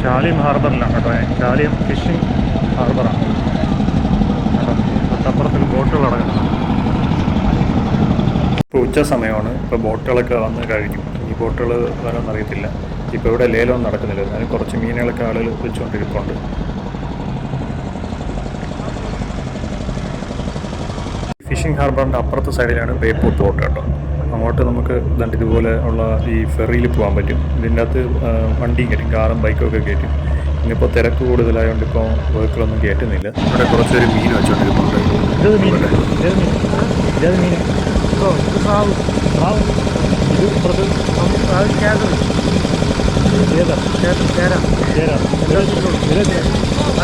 ചാലിയം ഹാർബറിലാണ് കേട്ടോ. ചാലിയം ഫിഷിംഗ് ഹാർബറാണ് കേട്ടോ. തൊട്ടപ്പുറത്തൊരു ബോട്ടുകൾ അടങ്ങുന്നത്. ഇപ്പോൾ ഉച്ച സമയമാണ്. ഇപ്പോൾ ബോട്ടുകളൊക്കെ വന്ന് കഴിഞ്ഞു. ഈ ബോട്ടുകൾ വരാമെന്ന് അറിയത്തില്ല. ഇപ്പോൾ ഇവിടെ ലേലമൊന്നും നടക്കുന്നില്ല. എന്നാലും കുറച്ച് മീനുകളൊക്കെ ആളുകൾ വെച്ചുകൊണ്ടിരിപ്പുണ്ട്. ഫിഷിംഗ് ഹാർബറിൻ്റെ അപ്പുറത്തെ സൈഡിലാണ് ബേപ്പൂർ പോർട്ട് കേട്ടോ. അങ്ങോട്ട് നമുക്ക് ഇതുപോലെ ഉള്ള ഈ ഫെറിയിൽ പോകാൻ പറ്റും. ഇതിൻ്റെ അകത്ത് വണ്ടിയും കയറ്റും, കാറും ബൈക്കും ഒക്കെ കയറ്റും. ഇന്നിപ്പോൾ തിരക്ക് കൂടുതലായതുകൊണ്ട് ഇപ്പോൾ വെഹിക്കിളൊന്നും കയറ്റുന്നില്ല. ഇവിടെ കുറച്ചൊരു മീൻ വെച്ചുകൊണ്ടിരിക്കുന്നുണ്ട്.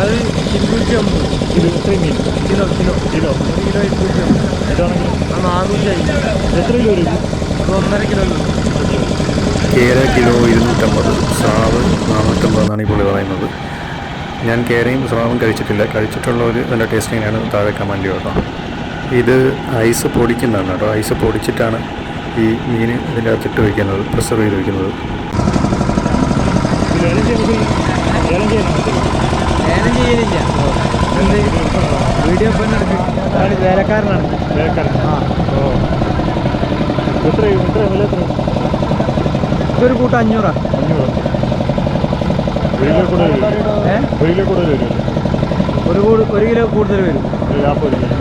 അത് 250 കിലോ. മീൻ കിലോ കിലോ കിലോ കിലോ 250. ഇതാണെങ്കിൽ 400. എത്ര കിലോ വരും? 1.5 കിലോ. കേര കിലോ 250, സ്രാവ് 450 എന്നാണ് ഈ പുള്ളി പറയുന്നത്. ഞാൻ കേരയും സ്രാവും കഴിച്ചിട്ടില്ല. കഴിച്ചിട്ടുള്ളവർ നല്ല ടേസ്റ്റിങ്ങാണ് താഴെ കമൻറ്റ് കേട്ടോ. ഇത് ഐസ് പൊടിക്കുന്നതാണ് കേട്ടോ. ഐസ് പൊടിച്ചിട്ടാണ് ഈ മീൻ ഇതിൻ്റെ അകത്തിട്ട് വയ്ക്കുന്നത്, പ്രിസർവ് ചെയ്ത് വയ്ക്കുന്നത്. ലേലം ചെയ്യലില്ല. വീഡിയോ എടുക്കും. വേലക്കാരനാണ്. ആ ഓ, എത്ര വില? ഇതൊരു കൂട്ടം 500. 500. ഒരു കിലോ കൂടുതൽ വരും. ഒരു കിലോ കൂടുതൽ വരും. 40 കിലോ.